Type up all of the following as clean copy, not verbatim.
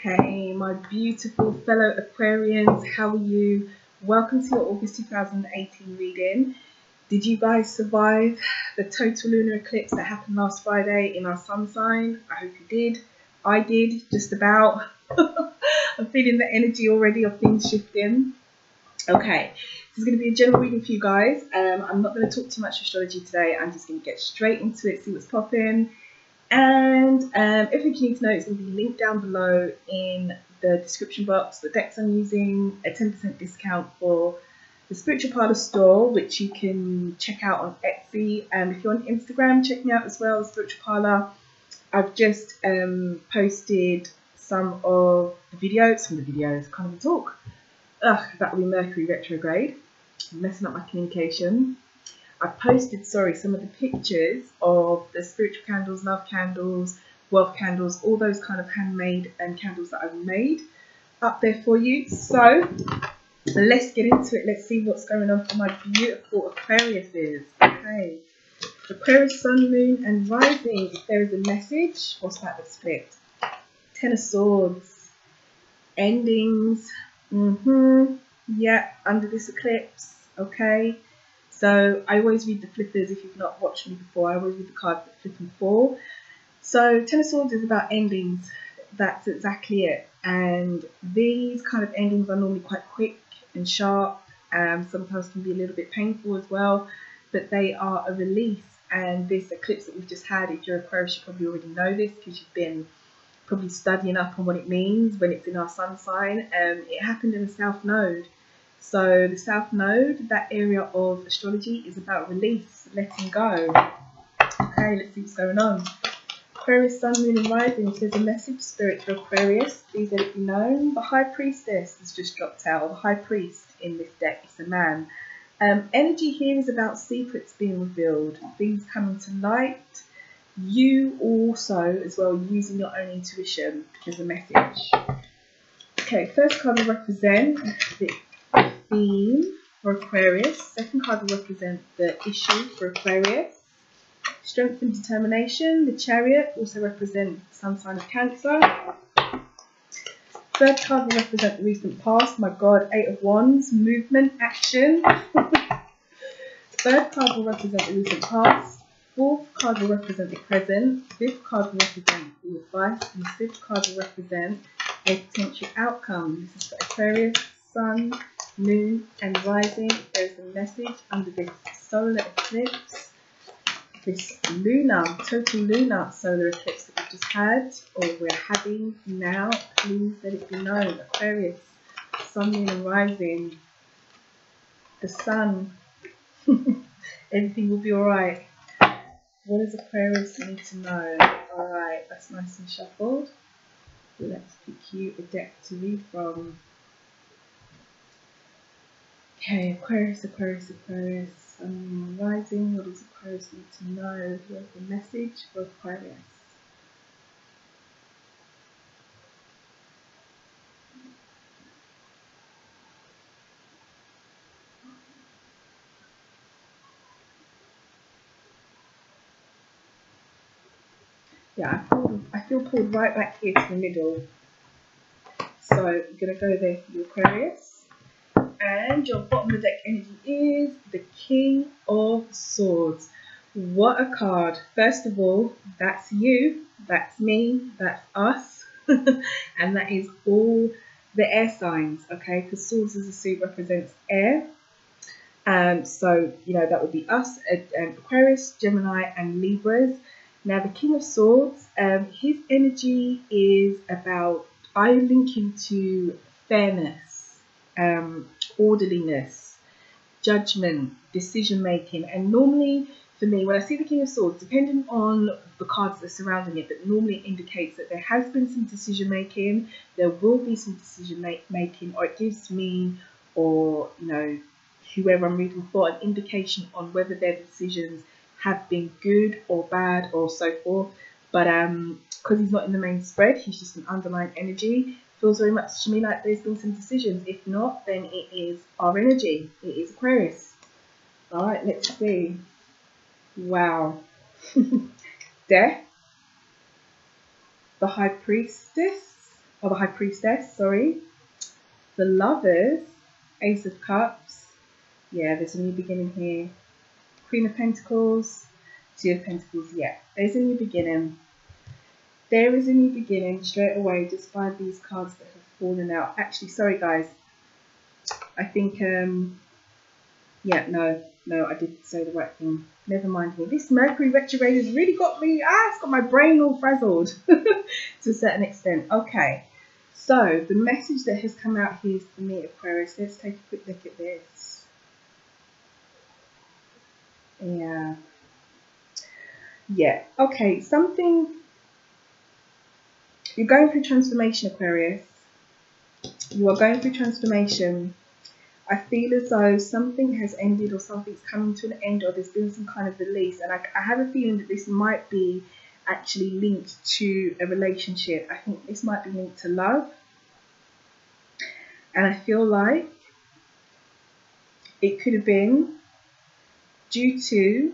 Hey, my beautiful fellow Aquarians, how are you? Welcome to your August 2018 reading. Did you guys survive the total lunar eclipse that happened last Friday in our sun sign? I hope you did. I did, just about. I'm feeling the energy already of things shifting. Okay, this is going to be a general reading for you guys. I'm not going to talk too much astrology today. I'm just going to get straight into it, see what's popping. And everything you need to know is going to be linked down below in the description box. The decks I'm using, a 10% discount for the Spiritual Parlour store, which you can check out on Etsy. If you're on Instagram, check me out as well, Spiritual Parlour. I've just posted some of the videos, can't even talk. That will be Mercury retrograde, messing up my communication. I posted, some of the pictures of the spiritual candles, love candles, wealth candles, all those kind of handmade candles that I've made up there for you. So let's get into it. Let's see what's going on for my beautiful Aquariuses. Okay, Aquarius, Sun, Moon, and Rising. If there is a message, what's that that's flipped? Ten of Swords, endings. Yeah, under this eclipse. Okay. So I always read the flippers. If you've not watched me before, I always read the cards that flip and fall. So Ten of Swords is about endings. That's exactly it. And these kind of endings are normally quite quick and sharp. Sometimes can be a little bit painful as well. But they are a release. And this eclipse that we've just had, if you're Aquarius, you probably already know this because you've been probably studying up on what it means when it's in our sun sign. It happened in the South Node. So the South Node, that area of astrology, is about release, letting go. Okay, let's see what's going on. Aquarius, Sun, Moon, and Rising. If there's a message, Spirit, for Aquarius, please let it be known. The High Priestess has just dropped out. The High Priest in this deck is a man. Energy here is about secrets being revealed, things coming to light. You also, as well, using your own intuition as a message. Okay, first card will represent the theme for Aquarius. Second card will represent the issue for Aquarius. Strength and determination. The Chariot also represents the sun sign of Cancer. Third card will represent the recent past. My God, Eight of Wands. Movement, action. Third card will represent the recent past. Fourth card will represent the present. Fifth card will represent the advice. And the sixth card will represent a potential outcome. This is for Aquarius, Sun, Moon, and Rising. There's a message under this solar eclipse, this total lunar solar eclipse that we just had, or we're having now. Please let it be known. Aquarius, Sun, Moon, and Rising. The Sun. Everything will be alright. What does Aquarius need to know? Alright, that's nice and shuffled. Let's pick you a deck to read from. Okay, Aquarius, Sun, Rising. What does Aquarius need to know? Here's the message for Aquarius. Yeah, I feel pulled right back here to the middle. So I'm going to go there for you, Aquarius. And your bottom of the deck energy is the King of Swords. What a card. First of all, that's you, that's me, that's us. And that is all the air signs, okay? Because swords as a suit represents air. So, that would be us, Aquarius, Gemini, and Libras. Now, the King of Swords, his energy is about, I link him to fairness, orderliness, judgment, decision making. And normally, for me, when I see the King of Swords, depending on the cards that are surrounding it, but normally it indicates that there has been some decision making, there will be some decision making, or it gives me, or whoever I'm reading for, an indication on whether their decisions have been good or bad or so forth. But because he's not in the main spread, he's just an underlying energy. Feels very much to me like there's been some decisions. If not, then it is our energy. It is Aquarius. All right, let's see. Wow. Death. The High Priestess. or the High Priestess, sorry. The Lovers, Ace of Cups. Yeah, there's a new beginning here. Queen of Pentacles, Two of Pentacles. Yeah, there's a new beginning. There is a new beginning straight away just by these cards that have fallen out. Actually, sorry guys. I think, yeah, no, I didn't say the right thing. Never mind me. This Mercury retrograde has really got me, it's got my brain all frazzled to a certain extent. Okay, so the message that has come out here for me, Aquarius, let's take a quick look at this. Yeah, okay, something, you're going through transformation, Aquarius. You are going through transformation. I feel as though something has ended or something's coming to an end, or there's been some kind of release. And I have a feeling that this might be actually linked to a relationship. I think this might be linked to love. And I feel like it could have been due to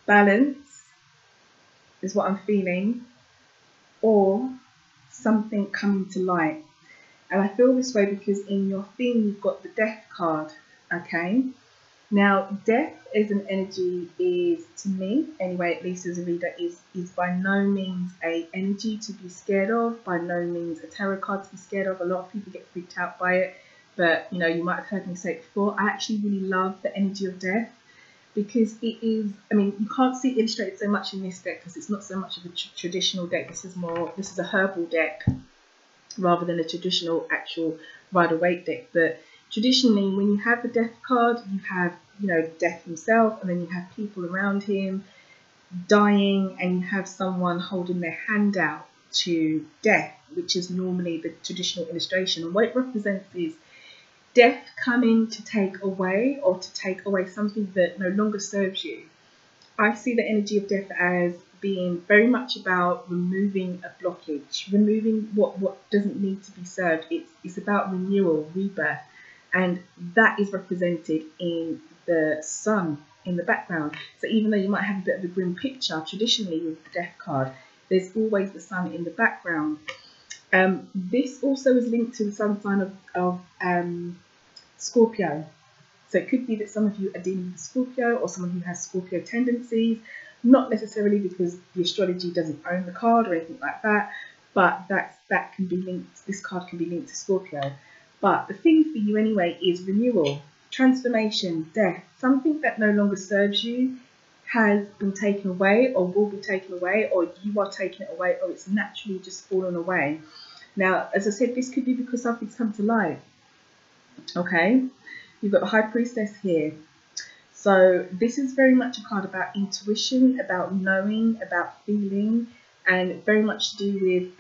balance, is what I'm feeling, or something coming to light. And I feel this way because in your theme you've got the Death card, okay? Now, death as an energy is, to me, anyway, at least as a reader, is by no means a energy to be scared of, by no means a tarot card to be scared of. A lot of people get freaked out by it, but, you know, you might have heard me say it before. I actually really love the energy of death because it is, I mean, you can't see it illustrated so much in this deck because it's not so much of a traditional deck. This is a herbal deck, rather than a traditional actual Rider-Waite deck. But traditionally, when you have the Death card, you have, you know, Death himself, and then you have people around him dying, and you have someone holding their hand out to death, which is normally the traditional illustration. And what it represents is death coming to take away, or to take away something that no longer serves you. I see the energy of death as being very much about removing a blockage, removing what doesn't need to be served. It's about renewal, rebirth, and that is represented in the sun in the background. So even though you might have a bit of a grim picture traditionally with the Death card, there's always the sun in the background. This also is linked to the sun sign of Scorpio. So it could be that some of you are dealing with Scorpio, or someone who has Scorpio tendencies, not necessarily because the astrology doesn't own the card or anything like that, but that can be linked, this card can be linked to Scorpio. But the thing for you anyway is renewal, transformation, death. Something that no longer serves you has been taken away, or will be taken away, or you are taking it away, or it's naturally just fallen away. Now, as I said, this could be because something's come to light. Okay, you've got the High Priestess here. So this is very much a card about intuition, about knowing, about feeling, and very much to do with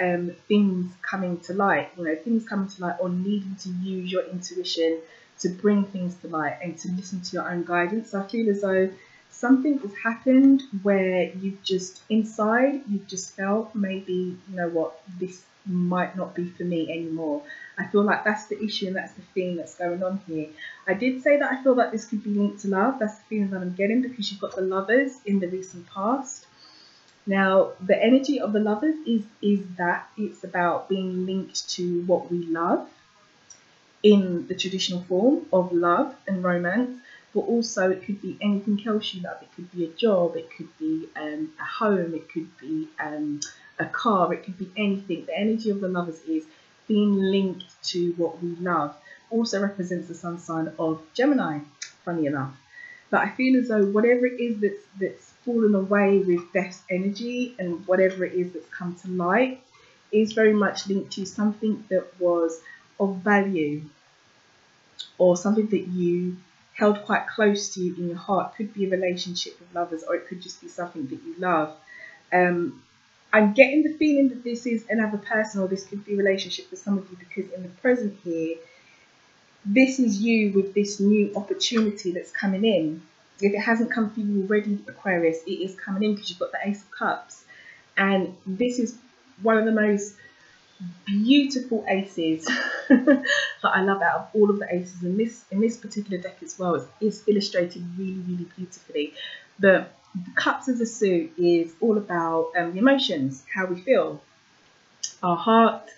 things coming to light. You know, things coming to light, or needing to use your intuition to bring things to light and to listen to your own guidance. So I feel as though something has happened where you've just, inside, you've just felt maybe, you know what, this might not be for me anymore. I feel like that's the issue, and that's the thing that's going on here. I did say that I feel that this could be linked to love. That's the feeling that I'm getting, because you've got the Lovers in the recent past. Now, the energy of the Lovers is that it's about being linked to what we love in the traditional form of love and romance, but also it could be anything else you love. It could be a job, it could be a home, it could be a car, it could be anything. The energy of the Lovers is being linked to what we love. Also represents the sun sign of Gemini, funny enough. But I feel as though whatever it is that's fallen away with Death's energy, and whatever it is that's come to light, is very much linked to something that was of value, or something that you held quite close to you in your heart. Could be a relationship with lovers, or it could just be something that you love. I'm getting the feeling that this is another person, or this could be a relationship with some of you, because in the present here, this is you with this new opportunity that's coming in. If it hasn't come for you already, Aquarius, it is coming in because you've got the Ace of Cups. And this is one of the most beautiful aces that I love out of all of the aces. In this particular deck as well, it's illustrated really, really beautifully. The Cups as a suit is all about the emotions, how we feel, our heart,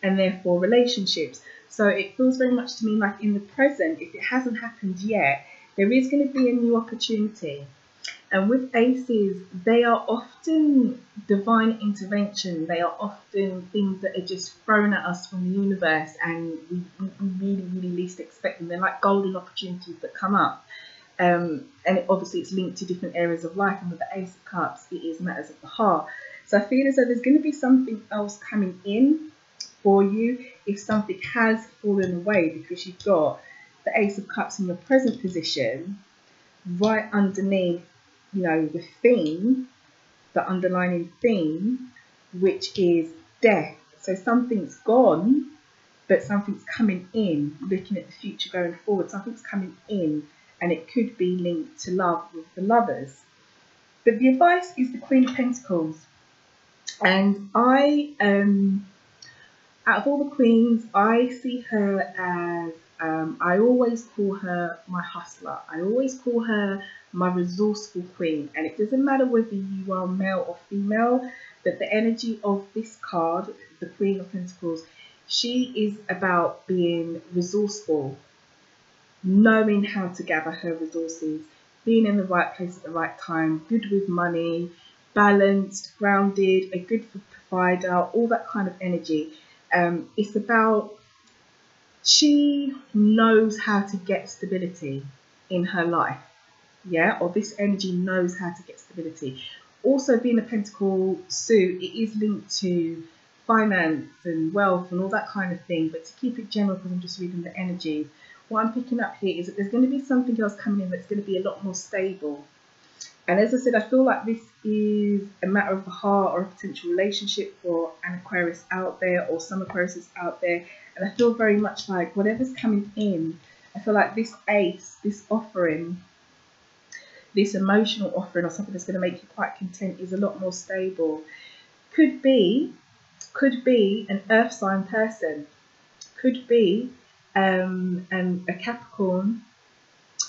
and therefore relationships. So it feels very much to me like in the present, if it hasn't happened yet, there is going to be a new opportunity. And with aces, they are often divine intervention. They are often things that are just thrown at us from the universe, and we really, really least expect them. They're like golden opportunities that come up. And obviously it's linked to different areas of life. And with the Ace of Cups, it is matters of the heart. So I feel as though there's going to be something else coming in for you if something has fallen away, because you've got the Ace of Cups in your present position right underneath, you know, the theme, the underlining theme, which is death. So something's gone, but something's coming in, looking at the future going forward. Something's coming in, and it could be linked to love with the lovers. But the advice is the Queen of Pentacles. And I, out of all the queens, I see her as, I always call her my hustler. I always call her my resourceful queen. And it doesn't matter whether you are male or female, but the energy of this card, the Queen of Pentacles, she is about being resourceful, knowing how to gather her resources, being in the right place at the right time, good with money, balanced, grounded, a good provider, all that kind of energy. It's about, she knows how to get stability in her life, yeah, or this energy knows how to get stability. Also, being a pentacle suit, it is linked to finance and wealth and all that kind of thing, but to keep it general, because I'm just reading the energy, what I'm picking up here is that there's going to be something else coming in that's going to be a lot more stable. And as I said, I feel like this is a matter of the heart or a potential relationship for an Aquarius out there, or some Aquarius out there. And I feel very much like whatever's coming in, I feel like this ace, this offering, this emotional offering, or something that's going to make you quite content, is a lot more stable. Could be an earth sign person. Could be a Capricorn,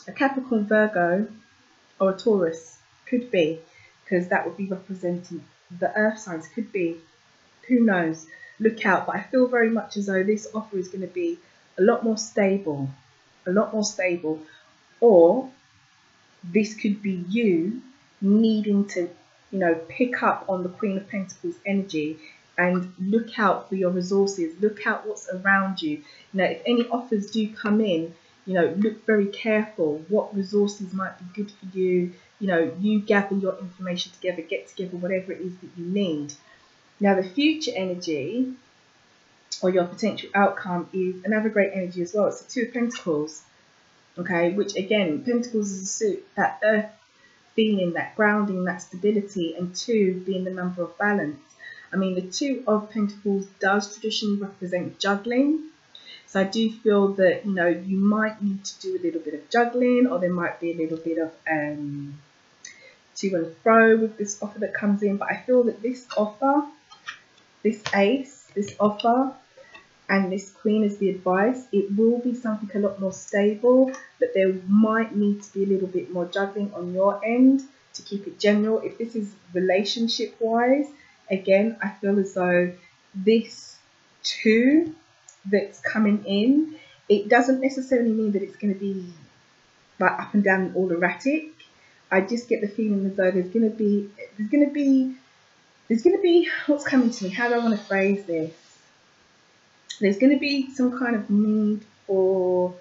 Virgo, or a Taurus. Could be, because that would be representing the earth signs. Could be, who knows, look out. But I feel very much as though this offer is going to be a lot more stable, or this could be you needing to, you know, pick up on the Queen of Pentacles energy and look out for your resources, look out what's around you. You know, if any offers do come in, you know, look very careful what resources might be good for you. You know, you gather your information together, get together whatever it is that you need. Now, the future energy, or your potential outcome, is another great energy as well. It's the Two of Pentacles, okay, which again, Pentacles is a suit, that earth feeling, that grounding, that stability, and two being the number of balance. I mean, the Two of Pentacles does traditionally represent juggling. So I do feel that, you know, you might need to do a little bit of juggling, or there might be a little bit of to and fro with this offer that comes in. But I feel that this offer, this ace, this offer, and this queen as the advice, it will be something a lot more stable, but there might need to be a little bit more juggling on your end to keep it general. If this is relationship wise, again, I feel as though this two that's coming in, it doesn't necessarily mean that it's going to be like up and down and all erratic. I just get the feeling as though there's going to be what's coming to me, how do I want to phrase this? There's going to be some kind of need for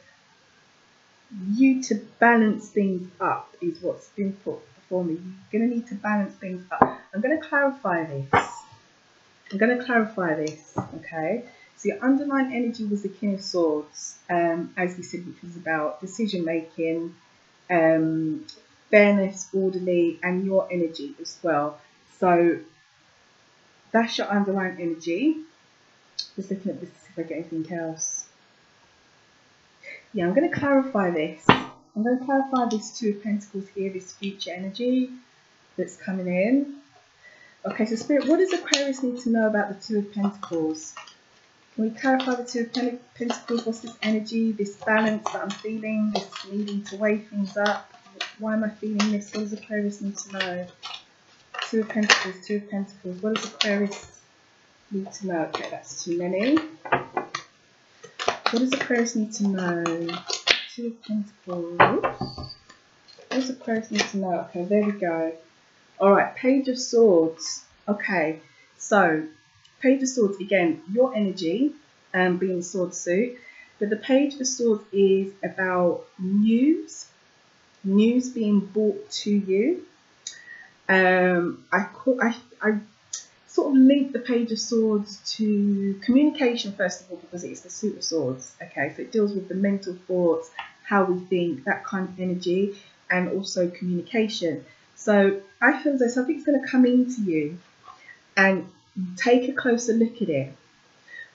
you to balance things up, is what's been put before me. You're going to need to balance things up. I'm going to clarify this. Okay? So your underlying energy was the King of Swords, as we said, which was about decision making, fairness, orderly, and your energy as well. So that's your underlying energy. Just looking at this to see if I get anything else. Yeah, I'm going to clarify this. I'm going to clarify this Two of Pentacles here, this future energy that's coming in. Okay, so Spirit, what does Aquarius need to know about the Two of Pentacles? Can we clarify the Two of Pentacles? What's this energy, this balance that I'm feeling, this needing to weigh things up? Why am I feeling this? What does Aquarius need to know? Two of Pentacles, Two of Pentacles. What does Aquarius need to know? Okay, that's too many. What does Aquarius need to know? Two of Pentacles. What does Aquarius need to know? Okay, there we go. Alright, Page of Swords. Okay, so Page of Swords, again, your energy, being sword suit. But the Page of Swords is about news being brought to you. I sort of link the Page of Swords to communication, first of all, because it's the Suit of Swords. Okay, so it deals with the mental thoughts, how we think, that kind of energy, and also communication. So I feel as though something's going to come into you, and take a closer look at it.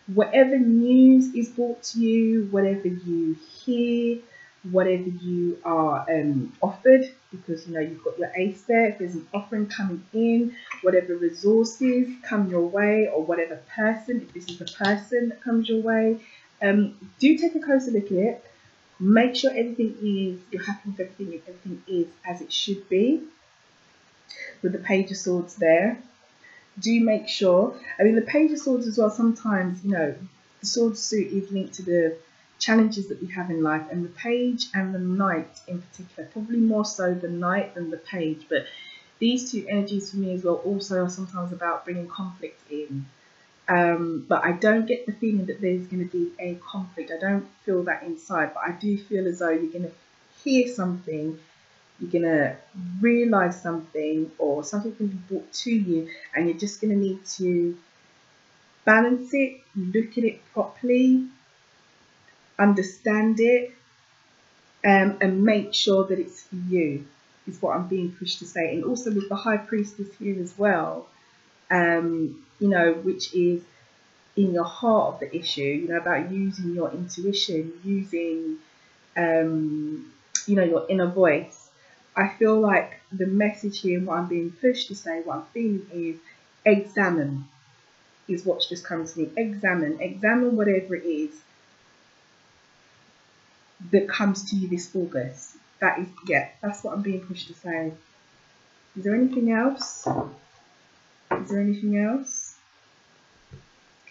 Whatever news is brought to you, whatever you hear, whatever you are offered, because you know you've got your ace there, if there's an offering coming in, whatever resources come your way, or whatever person, if this is a person that comes your way, do take a closer look at it. Make sure everything is, you're happy with everything, if everything is as it should be. With the Page of Swords there, do make sure, I mean the Page of Swords as well, sometimes, you know, the sword suit is linked to the challenges that we have in life, and the Page and the Knight in particular, probably more so the Knight than the Page, but these two energies for me as well also are sometimes about bringing conflict in. But I don't get the feeling that there's going to be a conflict. I don't feel that inside, but I do feel as though you're going to hear something, you're going to realise something, or something can be brought to you, and you're just going to need to balance it, look at it properly, understand it, and make sure that it's for you, is what I'm being pushed to say. And also with the High Priestess here as well, you know, which is in your heart of the issue, you know, about using your intuition, using, you know, your inner voice. I feel like the message here, and what I'm being pushed to say, what I'm feeling is examine, is what's just come to me. Examine whatever it is that comes to you this August. That is, yeah, that's what I'm being pushed to say. Is there anything else? Is there anything else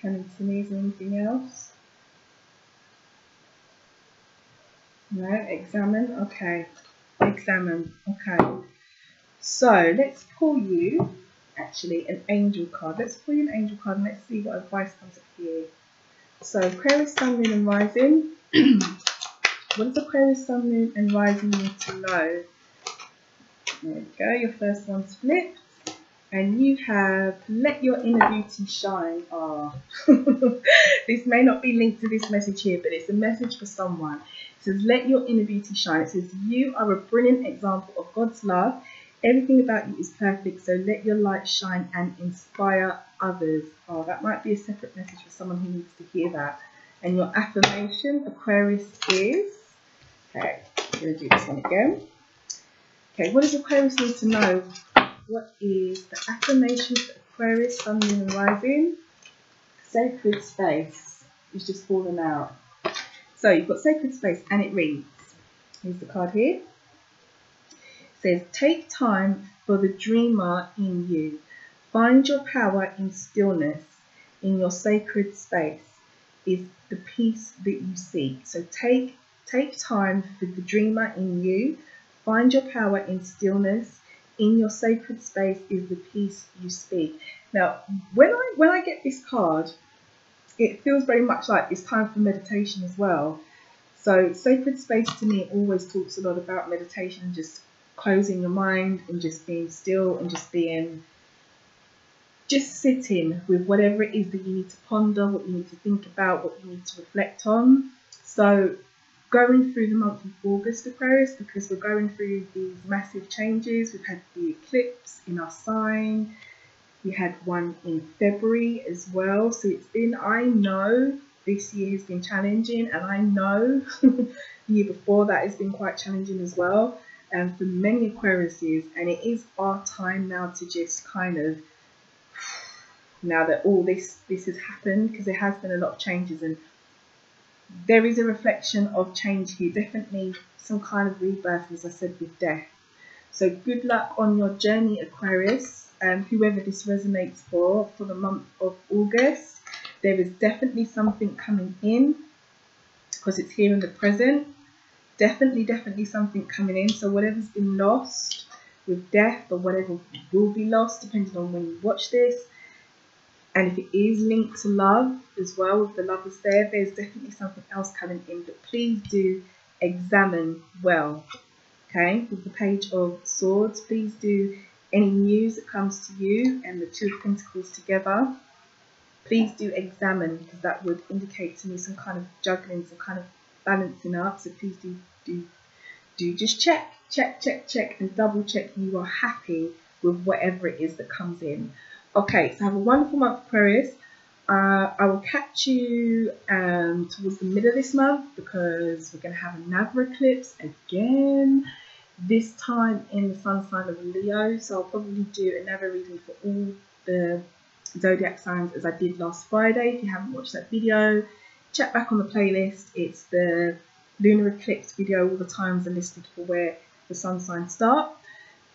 coming to me? Is there anything else? No, examine. Okay, examine. Okay, so let's pull you actually an angel card. Let's pull you an angel card and let's see what advice comes up here. So Aquarius, Sun, Moon and Rising. What does Aquarius, Sun, Moon and Rising need to know? There we go, your first one's flipped. And you have let your inner beauty shine. Oh. This may not be linked to this message here, but it's a message for someone. It says, let your inner beauty shine. It says, you are a brilliant example of God's love. Everything about you is perfect, so let your light shine and inspire others. Oh, that might be a separate message for someone who needs to hear that. And your affirmation, Aquarius, is... Okay, I'm going to do this one again. Okay, what does Aquarius need to know? What is the affirmation for Aquarius, Sun, Moon and Rising? Sacred space. It's just fallen out. So you've got sacred space, and it reads, here's the card here. It says, take time for the dreamer in you. Find your power in stillness. In your sacred space is the peace that you seek. So take time for the dreamer in you. Find your power in stillness. In your sacred space is the peace you speak. Now, when I get this card, it feels very much like it's time for meditation as well. So sacred space to me always talks a lot about meditation, just closing your mind and just being still and just sitting with whatever it is that you need to ponder, what you need to think about, what you need to reflect on. So going through the month of August, Aquarius, because we're going through these massive changes. We've had the eclipse in our sign. We had one in February as well. So it's been, I know this year has been challenging, and I know the year before that has been quite challenging as well, and for many Aquariuses. And it is our time now to just kind of, now that all this has happened, because there has been a lot of changes, and there is a reflection of change here, definitely some kind of rebirth, as I said, with death. So good luck on your journey, Aquarius. whoever this resonates for the month of August. There is definitely something coming in because it's here in the present. Definitely something coming in. So whatever's been lost with death, or whatever will be lost depending on when you watch this, and if it is linked to love as well, with the lovers there's definitely something else coming in. But please do examine well. Okay, with the Page of Swords, please do, any news that comes to you and the Two of Pentacles together, please do examine, because that would indicate to me some kind of juggling, some kind of balancing up. So please do just check and double check you are happy with whatever it is that comes in. Okay, so have a wonderful month, Aquarius. I will catch you towards the middle of this month, because we're going to have another eclipse again, this time in the sun sign of Leo. So I'll probably do another reading for all the zodiac signs as I did last Friday. If you haven't watched that video, check back on the playlist. It's the lunar eclipse video. All the times are listed for where the sun signs start.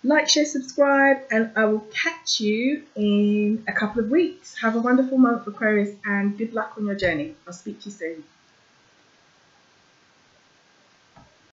Like, share, subscribe, and I will catch you in a couple of weeks. Have a wonderful month, Aquarius, and good luck on your journey. I'll speak to you soon.